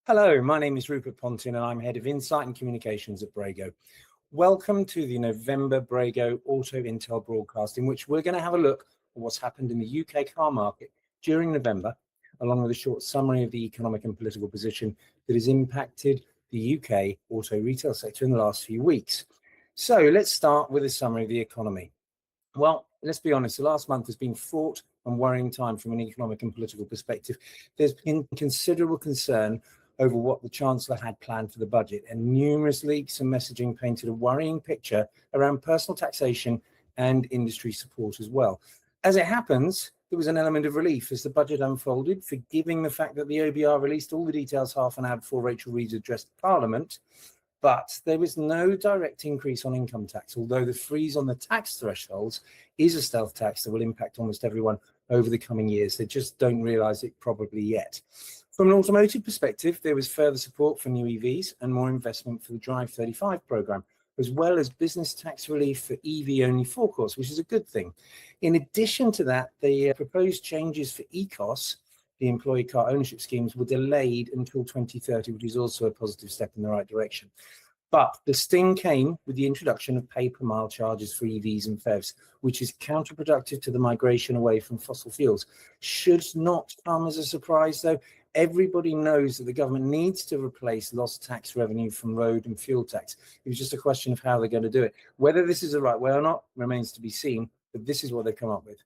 Hello, my name is Rupert and I'm Head of Insight and Communications at Brego. Welcome to the November Brego Auto Intel broadcast, in which we're going to have a look at what's happened in the UK car market during November, along with a short summary of the economic and political position that has impacted the UK auto retail sector in the last few weeks. So let's start with a summary of the economy. Well, let's be honest, the last month has been fraught and worrying time from an economic and political perspective. There's been considerable concern over what the Chancellor had planned for the budget, and numerous leaks and messaging painted a worrying picture around personal taxation and industry support as well. As it happens, there was an element of relief as the budget unfolded, forgiving the fact that the OBR released all the details half an hour before Rachel Reeves addressed Parliament. But there was no direct increase on income tax, although the freeze on the tax thresholds is a stealth tax that will impact almost everyone over the coming years. They just don't realise it probably yet. From an automotive perspective, there was further support for new EVs and more investment for the Drive 35 programme, as well as business tax relief for EV-only forecourts, which is a good thing. In addition to that, the proposed changes for ECOS, the employee car ownership schemes, were delayed until 2030, which is also a positive step in the right direction. But the sting came with the introduction of pay-per-mile charges for EVs and PHEVs, which is counterproductive to the migration away from fossil fuels. Should not come as a surprise, though. Everybody knows that the government needs to replace lost tax revenue from road and fuel tax. It was just a question of how they're going to do it. Whether this is the right way or not remains to be seen, but this is what they've come up with.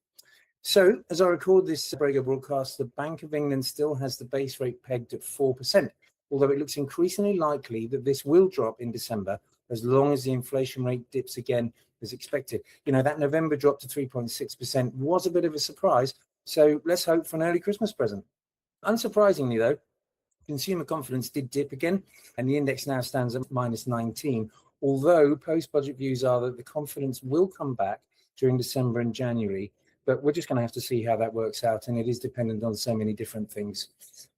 So, as I record this Brego broadcast, the Bank of England still has the base rate pegged at 4%, although it looks increasingly likely that this will drop in December as long as the inflation rate dips again as expected. That November drop to 3.6% was a bit of a surprise, so let's hope for an early Christmas present. Unsurprisingly, though, consumer confidence did dip again, and the index now stands at minus 19, although post-budget views are that the confidence will come back during December and January. But we're just going to have to see how that works out, and it is dependent on so many different things.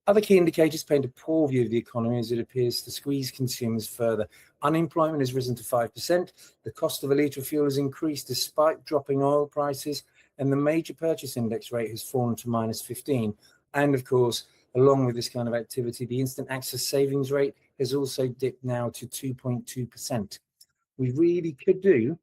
Other key indicators paint a poor view of the economy as it appears to squeeze consumers further. Unemployment has risen to 5%, the cost of a litre of fuel has increased despite dropping oil prices, and the major purchase index rate has fallen to minus 15. And of course, along with this kind of activity, the instant access savings rate has also dipped now to 2.2%. We really could do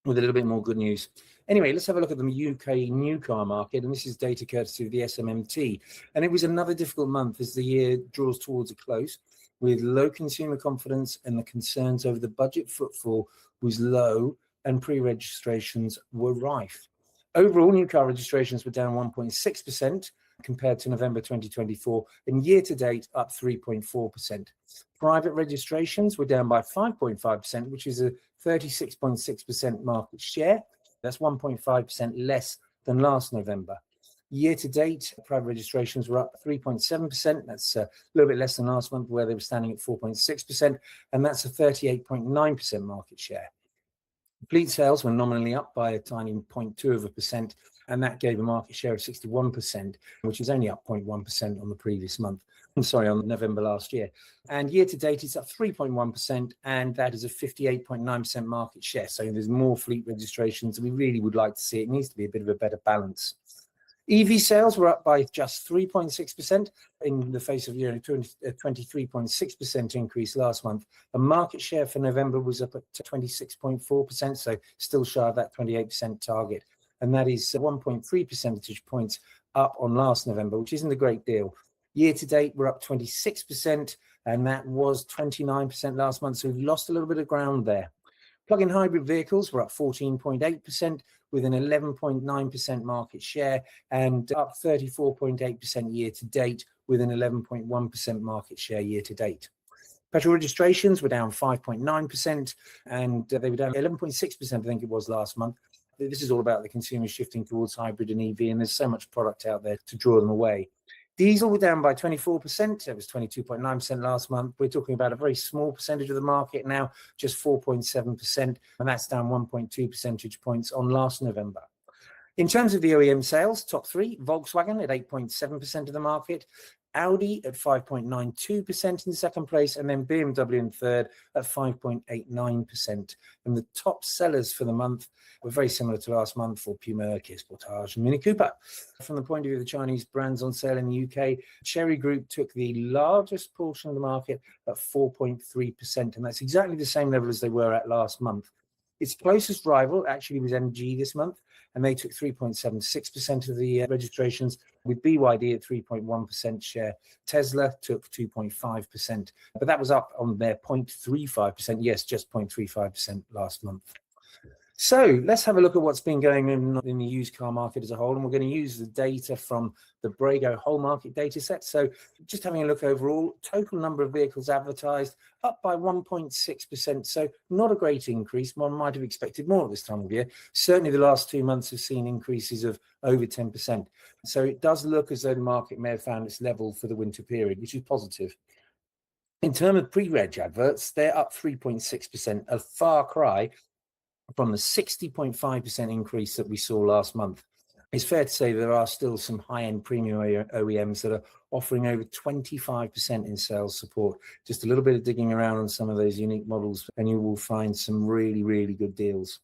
with a little bit more good news. Anyway, let's have a look at the UK new car market, and this is data courtesy of the SMMT. And it was another difficult month as the year draws towards a close, with low consumer confidence, and the concerns over the budget footfall was low and pre-registrations were rife. Overall, new car registrations were down 1.6% compared to November 2024, and year-to-date up 3.4%. Private registrations were down by 5.5%, which is a 36.6% market share. That's 1.5% less than last November. Year-to-date, private registrations were up 3.7%. That's a little bit less than last month, where they were standing at 4.6%, and that's a 38.9% market share. Fleet sales were nominally up by a tiny 0.2%, and that gave a market share of 61%, which is only up 0.1% on the previous month. On November last year. And year to date, it's up 3.1%, and that is a 58.9% market share. So there's more fleet registrations. We really would like to see it needs to be a bit of a better balance. EV sales were up by just 3.6% in the face of a 23.6% increase last month. The market share for November was up at 26.4%, so still shy of that 28% target. And that is 1.3 percentage points up on last November, which isn't a great deal. Year to date, we're up 26%, and that was 29% last month, so we've lost a little bit of ground there. Plug-in hybrid vehicles were up 14.8% with an 11.9% market share, and up 34.8% year to date with an 11.1% market share year to date. Petrol registrations were down 5.9%, and they were down 11.6%, I think it was last month. This is all about the consumers shifting towards hybrid and EV, and there's so much product out there to draw them away. Diesel were down by 24%. It was 22.9% last month. We're talking about a very small percentage of the market now, just 4.7%, and that's down 1.2 percentage points on last November. In terms of the OEM sales, top three, Volkswagen at 8.7% of the market, Audi at 5.92% in second place, and then BMW in third at 5.89%. And the top sellers for the month were very similar to last month for Puma, Kia Sportage, and Mini Cooper. From the point of view of the Chinese brands on sale in the UK, Chery Group took the largest portion of the market at 4.3%, and that's exactly the same level as they were at last month. Its closest rival actually was MG this month, and they took 3.76% of the registrations, with BYD at 3.1% share. Tesla took 2.5%, but that was up on their 0.35%, yes, just 0.35% last month. So let's have a look at what's been going on in the used car market as a whole, and we're going to use the data from the Brego Whole Market data set. So just having a look overall, total number of vehicles advertised up by 1.6%, so not a great increase. One might have expected more at this time of year. Certainly the last 2 months have seen increases of over 10%. So it does look as though the market may have found its level for the winter period, which is positive. In terms of pre-reg adverts, they're up 3.6%, a far cry from the 60.5% increase that we saw last month. It's fair to say there are still some high-end premium OEMs that are offering over 25% in sales support. Just a little bit of digging around on some of those unique models, and you will find some really, really good deals.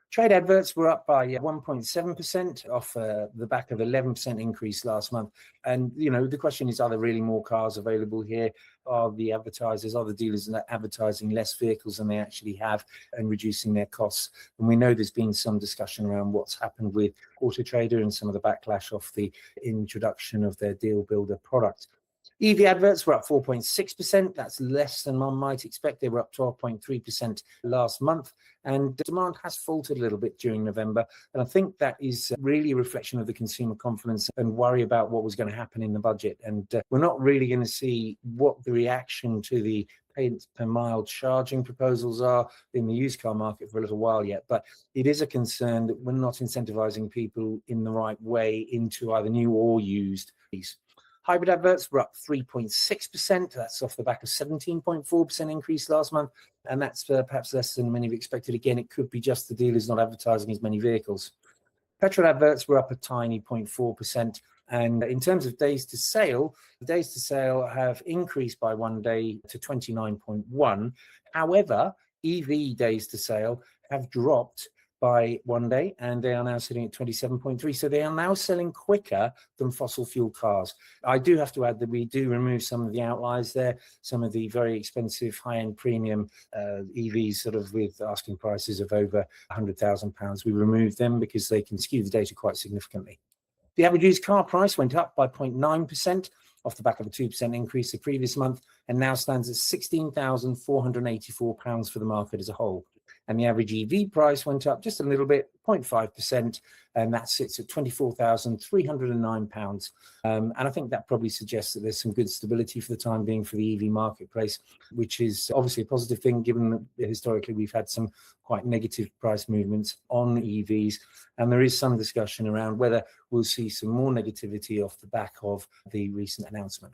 Trade adverts were up by 1.7% off the back of 11% increase last month. And, you know, the question is, are there really more cars available here? Are the advertisers, are the dealers advertising less vehicles than they actually have and reducing their costs? And we know there's been some discussion around what's happened with Auto Trader and some of the backlash off the introduction of their Deal Builder product. EV adverts were up 4.6%. That's less than one might expect. They were up 12.3% last month. And demand has faltered a little bit during November. And I think that is really a reflection of the consumer confidence and worry about what was going to happen in the budget. And we're not really going to see what the reaction to the payment per mile charging proposals are in the used car market for a little while yet. But it is a concern that we're not incentivizing people in the right way into either new or used piece. Hybrid adverts were up 3.6%. That's off the back of 17.4% increase last month. And that's perhaps less than many have expected. Again, it could be just the dealers not advertising as many vehicles. Petrol adverts were up a tiny 0.4%. And in terms of days to sale, the days to sale have increased by 1 day to 29.1. However, EV days to sale have dropped by 1 day, and they are now sitting at 27.3. So they are now selling quicker than fossil fuel cars. I do have to add that we do remove some of the outliers there, some of the very expensive high-end premium EVs sort of with asking prices of over £100,000. We remove them because they can skew the data quite significantly. The average used car price went up by 0.9% off the back of a 2% increase the previous month, and now stands at £16,484 for the market as a whole. And the average EV price went up just a little bit, 0.5%, and that sits at £24,309. And I think that probably suggests that there's some good stability for the time being for the EV marketplace, which is obviously a positive thing, given that historically we've had some quite negative price movements on EVs. And there is some discussion around whether we'll see some more negativity off the back of the recent announcement.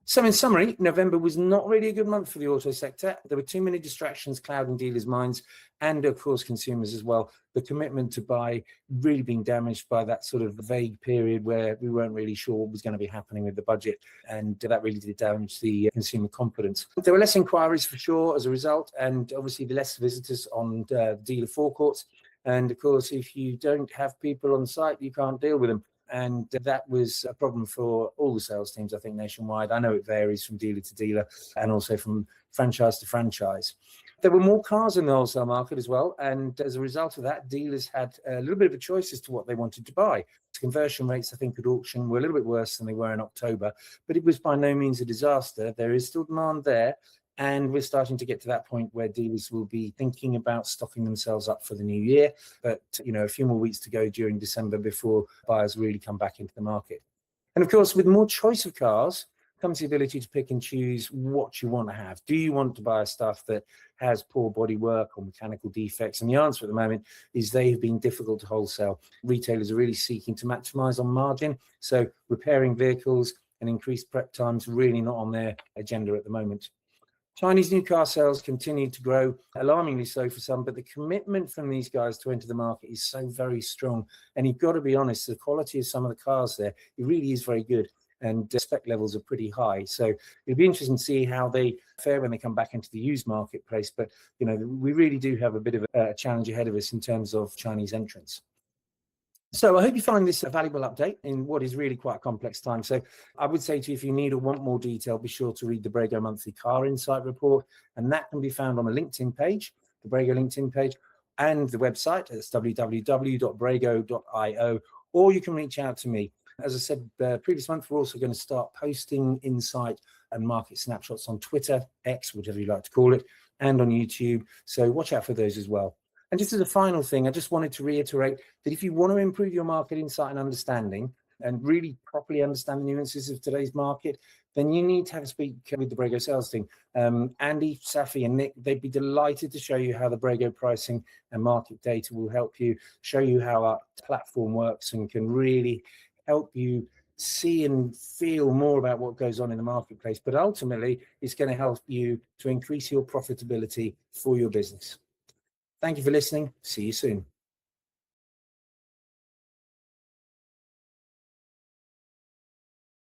So in summary, November was not really a good month for the auto sector. There were too many distractions clouding dealers' minds and, of course, consumers as well. The commitment to buy really being damaged by that sort of vague period where we weren't really sure what was going to be happening with the budget. And that really did damage the consumer confidence. There were less inquiries for sure as a result, and obviously the less visitors on dealer forecourts. And, of course, if you don't have people on site, you can't deal with them. And that was a problem for all the sales teams, I think, nationwide. I know it varies from dealer to dealer and also from franchise to franchise. There were more cars in the wholesale market as well. And as a result of that, dealers had a little bit of a choice as to what they wanted to buy. Conversion rates, I think, at auction were a little bit worse than they were in October, but it was by no means a disaster. There is still demand there. And we're starting to get to that point where dealers will be thinking about stocking themselves up for the new year. But, you know, a few more weeks to go during December before buyers really come back into the market. And of course, with more choice of cars comes the ability to pick and choose what you want to have. Do you want to buy stuff that has poor bodywork or mechanical defects? And the answer at the moment is they have been difficult to wholesale. Retailers are really seeking to maximize on margin. So repairing vehicles and increased prep times really not on their agenda at the moment. Chinese new car sales continue to grow, alarmingly so for some, but the commitment from these guys to enter the market is so very strong. And you've got to be honest, the quality of some of the cars there, it really is very good. and spec levels are pretty high. So it'll be interesting to see how they fare when they come back into the used marketplace. But, we really do have a bit of a challenge ahead of us in terms of Chinese entrants. So I hope you find this a valuable update in what is really quite a complex time. So I would say to you, if you need or want more detail, be sure to read the Brego Monthly Car Insight report, and that can be found on the LinkedIn page, the Brego LinkedIn page, and the website. That's www.brego.io, or you can reach out to me. As I said previous month, we're also going to start posting insight and market snapshots on Twitter, X, whatever you like to call it, and on YouTube. So watch out for those as well. And just as a final thing, I just wanted to reiterate that if you want to improve your market insight and understanding and really properly understand the nuances of today's market, then you need to have a speak with the Brego sales team. Andy, Safi, and Nick, they'd be delighted to show you how the Brego pricing and market data will help you, show you how our platform works, and can really help you see and feel more about what goes on in the marketplace. But ultimately, it's going to help you to increase your profitability for your business. Thank you for listening. See you soon.